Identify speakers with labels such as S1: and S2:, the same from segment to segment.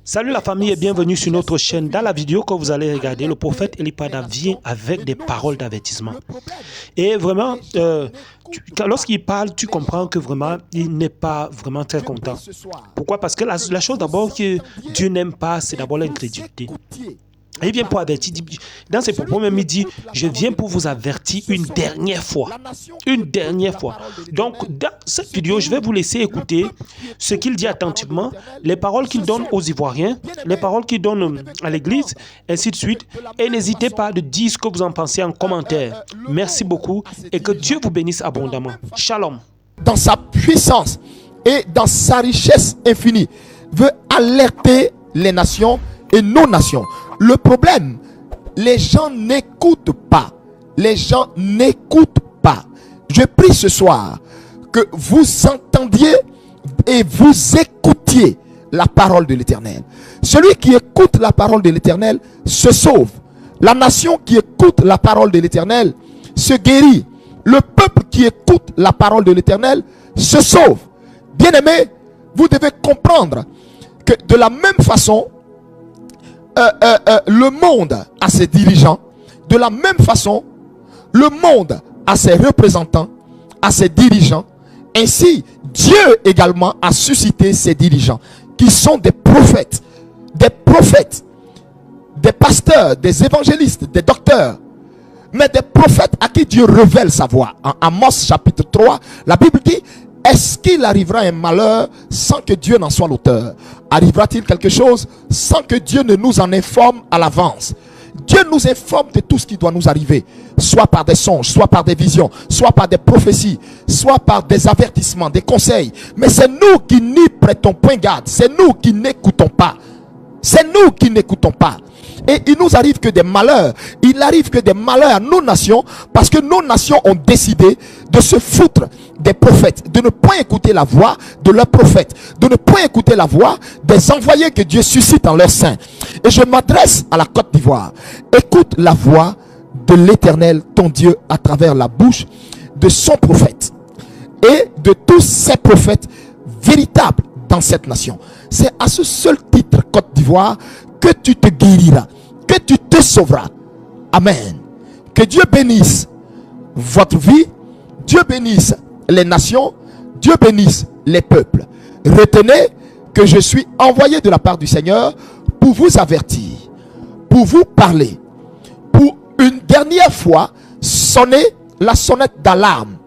S1: Salut la famille et bienvenue sur notre chaîne. Dans la vidéo que vous allez regarder, le prophète Elipada vient avec des paroles d'avertissement. Et vraiment, lorsqu'il parle, tu comprends que vraiment, il n'est pas vraiment très content. Pourquoi? Parce que la chose d'abord que Dieu n'aime pas, c'est d'abord l'incrédulité. Et il vient pour avertir, dans ses propos même il dit, je viens pour vous avertir une dernière fois. Une dernière fois. Donc dans cette vidéo, je vais vous laisser écouter ce qu'il dit attentivement, les paroles qu'il donne aux Ivoiriens, les paroles qu'il donne à l'église, ainsi de suite. Et n'hésitez pas de dire ce que vous en pensez en commentaire. Merci beaucoup et que Dieu vous bénisse abondamment. Shalom.
S2: Dans sa puissance et dans sa richesse infinie, veut alerter les nations et nos nations. Le problème, les gens n'écoutent pas. Les gens n'écoutent pas. Je prie ce soir que vous entendiez et vous écoutiez la parole de l'Éternel. Celui qui écoute la parole de l'Éternel se sauve. La nation qui écoute la parole de l'Éternel se guérit. Le peuple qui écoute la parole de l'Éternel se sauve. Bien-aimés, vous devez comprendre que de la même façon, le monde a ses dirigeants. De la même façon, le monde a ses représentants, a ses dirigeants. Ainsi, Dieu également a suscité ses dirigeants, qui sont des prophètes, des pasteurs, des évangélistes, des docteurs, mais des prophètes à qui Dieu révèle sa voix. En Amos chapitre 3, la Bible dit: est-ce qu'il arrivera un malheur sans que Dieu n'en soit l'auteur? Arrivera-t-il quelque chose sans que Dieu ne nous en informe à l'avance? Dieu nous informe de tout ce qui doit nous arriver, soit par des songes, soit par des visions, soit par des prophéties, soit par des avertissements, des conseils. Mais c'est nous qui n'y prêtons point garde, c'est nous qui n'écoutons pas. C'est nous qui n'écoutons pas. Et il nous arrive que des malheurs. Il arrive que des malheurs à nos nations, parce que nos nations ont décidé de se foutre des prophètes, de ne point écouter la voix de leurs prophètes, de ne point écouter la voix des envoyés que Dieu suscite en leur sein. Et je m'adresse à la Côte d'Ivoire. Écoute la voix de l'Éternel, ton Dieu, à travers la bouche de son prophète et de tous ces prophètes véritables dans cette nation. C'est à ce seul titre, Côte d'Ivoire, que tu te guériras, que tu te sauveras. Amen. Que Dieu bénisse votre vie, Dieu bénisse les nations, Dieu bénisse les peuples. Retenez que je suis envoyé de la part du Seigneur pour vous avertir, pour vous parler, pour une dernière fois sonner la sonnette d'alarme.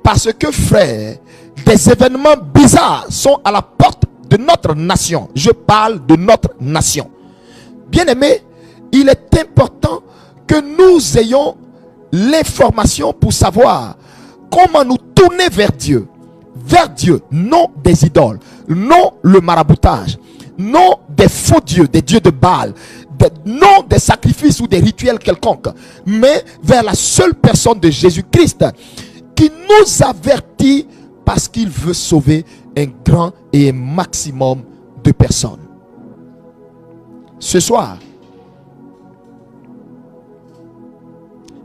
S2: Parce que, frère, des événements bizarres sont à la porte de notre nation. Je parle de notre nation. Bien-aimés, il est important que nous ayons l'information pour savoir comment nous tourner vers Dieu, non des idoles, non le maraboutage, non des faux dieux, des dieux de Baal, non des sacrifices ou des rituels quelconques, mais vers la seule personne de Jésus-Christ qui nous avertit parce qu'il veut sauver un grand et un maximum de personnes. Ce soir,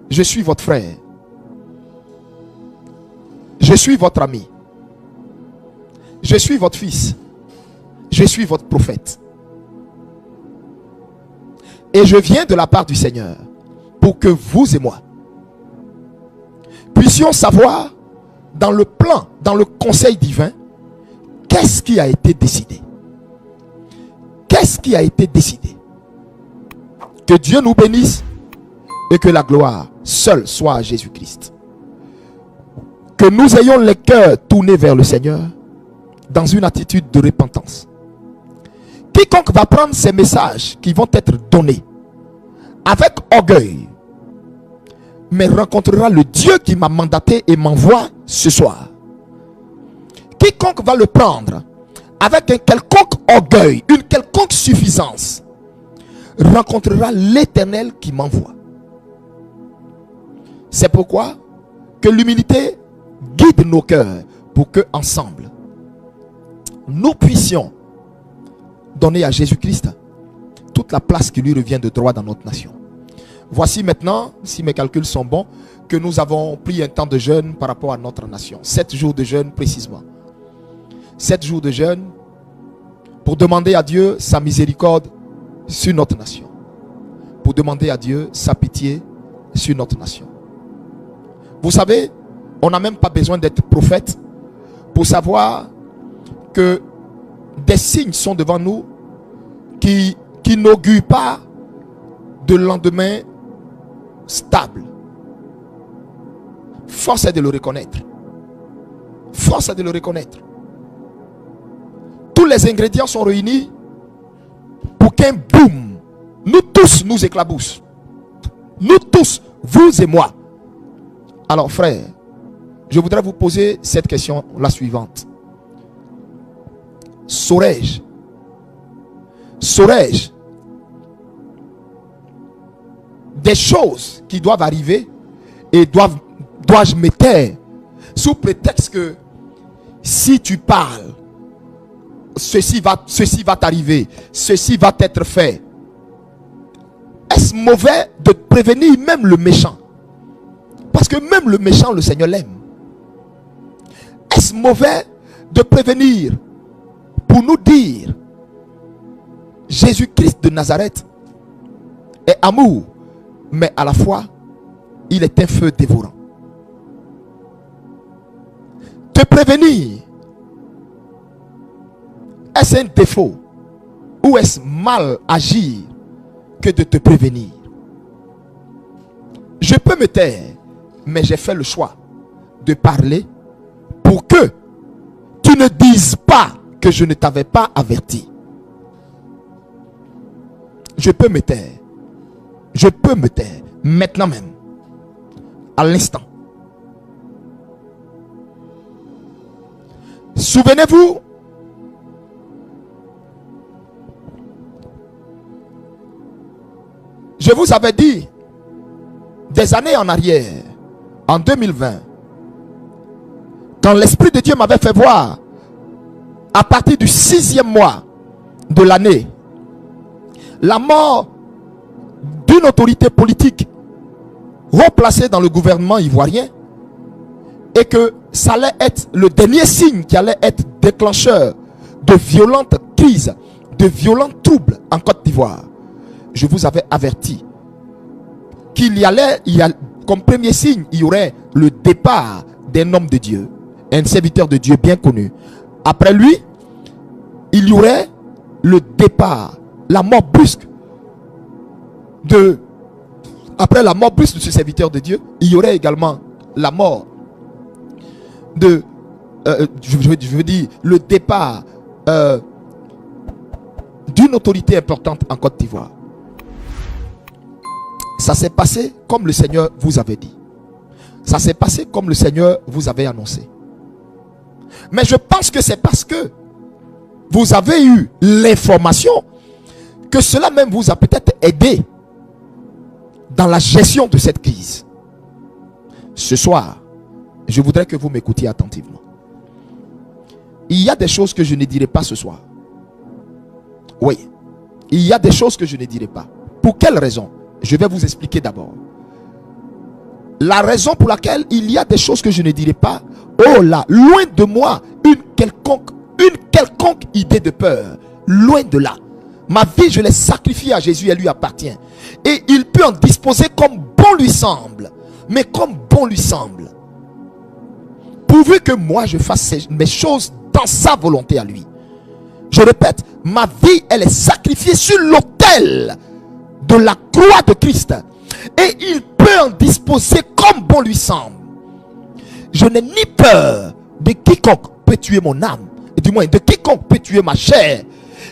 S2: je suis votre frère. Je suis votre ami. Je suis votre fils. Je suis votre prophète. Et je viens de la part du Seigneur pour que vous et moi puissions savoir dans le plan, dans le conseil divin, qu'est-ce qui a été décidé. Qu'est-ce qui a été décidé? Que Dieu nous bénisse et que la gloire seule soit à Jésus-Christ. Que nous ayons les cœurs tournés vers le Seigneur dans une attitude de repentance. Quiconque va prendre ces messages qui vont être donnés avec orgueil, mais rencontrera le Dieu qui m'a mandaté et m'envoie ce soir. Quiconque va le prendre avec un quelconque orgueil, une quelconque suffisance, rencontrera l'Éternel qui m'envoie. C'est pourquoi que l'humilité guide nos cœurs pour que ensemble nous puissions donner à Jésus-Christ toute la place qui lui revient de droit dans notre nation. Voici maintenant, si mes calculs sont bons, que nous avons pris un temps de jeûne par rapport à notre nation. 7 jours de jeûne précisément. 7 jours de jeûne pour demander à Dieu sa miséricorde sur notre nation, pour demander à Dieu sa pitié sur notre nation. Vous savez, on n'a même pas besoin d'être prophète pour savoir que des signes sont devant nous qui n'augurent pas de lendemain stable. Force est de le reconnaître. Force est de le reconnaître. Tous les ingrédients sont réunis pour qu'un boom, nous tous nous éclabousse. Nous tous, vous et moi. Alors frère, je voudrais vous poser cette question, la suivante. Saurais-je des choses qui doivent arriver et dois-je me taire sous prétexte que si tu parles, ceci va t'arriver, ceci va t'être fait? Est-ce mauvais de prévenir même le méchant? Parce que même le méchant, le Seigneur l'aime. Est-ce mauvais de prévenir pour nous dire Jésus-Christ de Nazareth est amour, mais à la fois il est un feu dévorant? Te prévenir, est-ce un défaut ou est-ce mal agir que de te prévenir? Je peux me taire, mais j'ai fait le choix de parler pour que tu ne dises pas que je ne t'avais pas averti. Je peux me taire. Je peux me taire maintenant même, à l'instant. Souvenez-vous, je vous avais dit des années en arrière, en 2020, quand l'Esprit de Dieu m'avait fait voir, à partir du 6e mois de l'année, la mort d'une autorité politique replacée dans le gouvernement ivoirien, et que ça allait être le dernier signe qui allait être déclencheur de violentes crises, de violents troubles en Côte d'Ivoire. Je vous avais averti comme premier signe, il y aurait le départ d'un homme de Dieu, un serviteur de Dieu bien connu. Après lui, il y aurait le départ, la mort brusque après la mort brusque de ce serviteur de Dieu, il y aurait également la mort de je veux dire le départ d'une autorité importante en Côte d'Ivoire. Ça s'est passé comme le Seigneur vous avait dit. Ça s'est passé comme le Seigneur vous avait annoncé. Mais je pense que c'est parce que vous avez eu l'information que cela même vous a peut-être aidé dans la gestion de cette crise. Ce soir, je voudrais que vous m'écoutiez attentivement. Il y a des choses que je ne dirai pas ce soir. Oui, il y a des choses que je ne dirai pas. Pour quelle raison? Je vais vous expliquer d'abord. La raison pour laquelle il y a des choses que je ne dirai pas. Oh là, loin de moi une quelconque idée de peur. Loin de là. Ma vie, je l'ai sacrifiée à Jésus, elle lui appartient. Et il peut en disposer comme bon lui semble. Mais comme bon lui semble. Pourvu que moi je fasse mes choses dans sa volonté à lui. Je répète, ma vie, elle est sacrifiée sur l'autel de la croix de Christ. Et il peut en disposer comme bon lui semble. Je n'ai ni peur de quiconque peut tuer mon âme. Du moins, de quiconque peut tuer ma chair.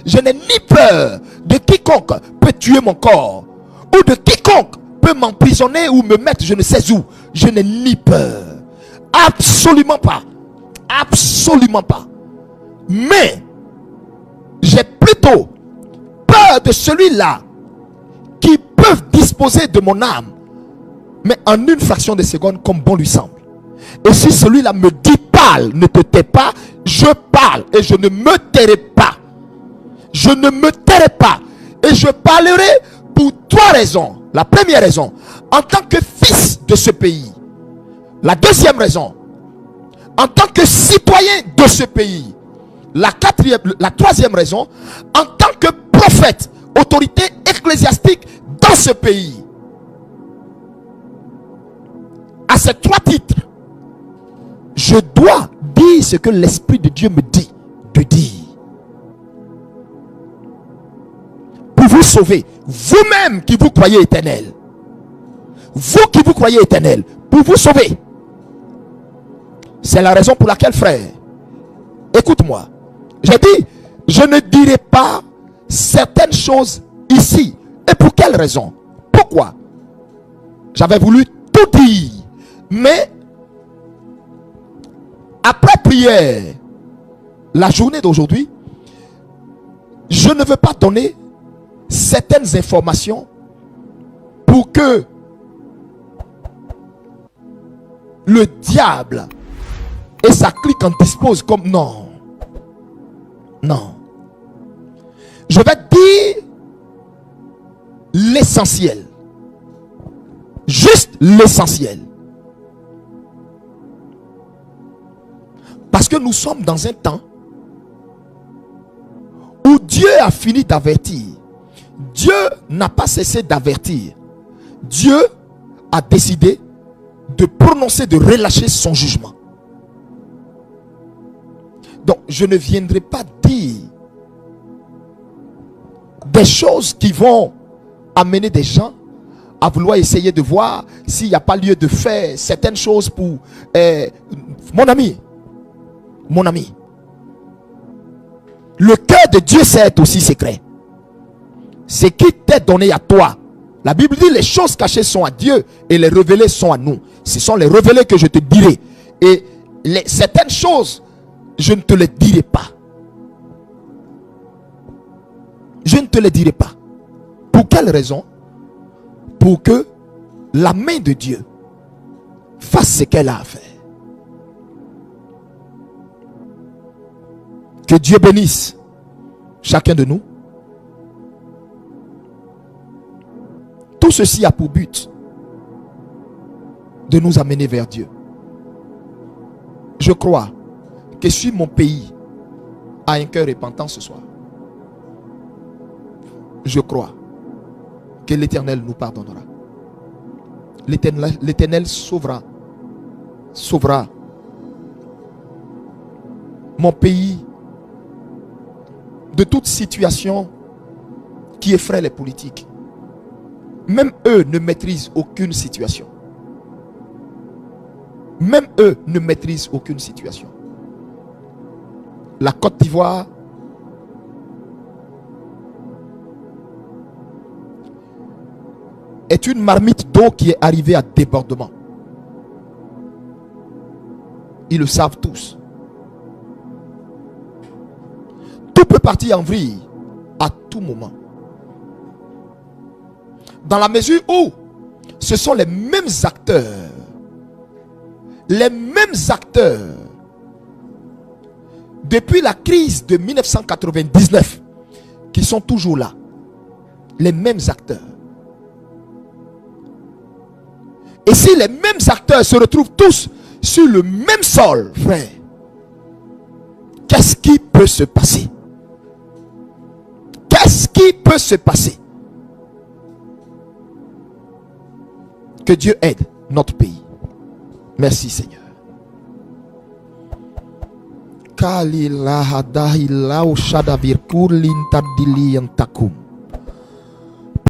S2: Je n'ai ni peur de quiconque peut tuer mon corps. Ou de quiconque peut m'emprisonner ou me mettre je ne sais où. Je n'ai ni peur. Absolument pas. Absolument pas. Mais j'ai plutôt peur de celui-là qui peut disposer de mon âme, mais en une fraction de seconde comme bon lui semble. Et si celui-là me dit parle, ne te tais pas, je parle et je ne me tairai pas. Je ne me tairai pas. Et je parlerai pour trois raisons. La première raison, en tant que fils de ce pays. La deuxième raison, en tant que citoyen de ce pays. La troisième raison, en tant que prophète, autorité ecclésiastique dans ce pays, à ces trois titres, je dois dire ce que l'Esprit de Dieu me dit de dire. Pour vous sauver, vous-même qui vous croyez éternel, vous qui vous croyez éternel, pour vous sauver. C'est la raison pour laquelle, frère, écoute-moi, j'ai dit, je ne dirai pas certaines choses ici. Et pour quelle raison? Pourquoi? J'avais voulu tout dire, mais après prière, la journée d'aujourd'hui, je ne veux pas donner certaines informations pour que le diable et sa clique en dispose comme non. Non. Je vais dire l'essentiel. Juste l'essentiel. Parce que nous sommes dans un temps où Dieu a fini d'avertir. Dieu n'a pas cessé d'avertir. Dieu a décidé de prononcer, de relâcher son jugement. Donc, je ne viendrai pas dire des choses qui vont amener des gens à vouloir essayer de voir s'il n'y a pas lieu de faire certaines choses pour... mon ami, le cœur de Dieu c'est aussi secret. Ce qui t'est donné à toi. La Bible dit les choses cachées sont à Dieu et les révélées sont à nous. Ce sont les révélées que je te dirai. Et certaines choses, je ne te les dirai pas. Je ne te les dirai pas. Pour quelle raison? Pour que la main de Dieu fasse ce qu'elle a à faire. Que Dieu bénisse chacun de nous. Tout ceci a pour but de nous amener vers Dieu. Je crois que si mon pays a un cœur repentant ce soir, je crois que l'Éternel nous pardonnera. L'Éternel sauvera mon pays de toute situation qui effraie les politiques. Même eux ne maîtrisent aucune situation. Même eux ne maîtrisent aucune situation. La Côte d'Ivoire est une marmite d'eau qui est arrivée à débordement. Ils le savent tous. Tout peut partir en vrille à tout moment. Dans la mesure où ce sont les mêmes acteurs depuis la crise de 1999 qui sont toujours là. Les mêmes acteurs. Et si les mêmes acteurs se retrouvent tous sur le même sol, frère, qu'est-ce qui peut se passer? Qu'est-ce qui peut se passer? Que Dieu aide notre pays. Merci Seigneur. Kali lahadahi lau shadavir kurlin tadili yantakum.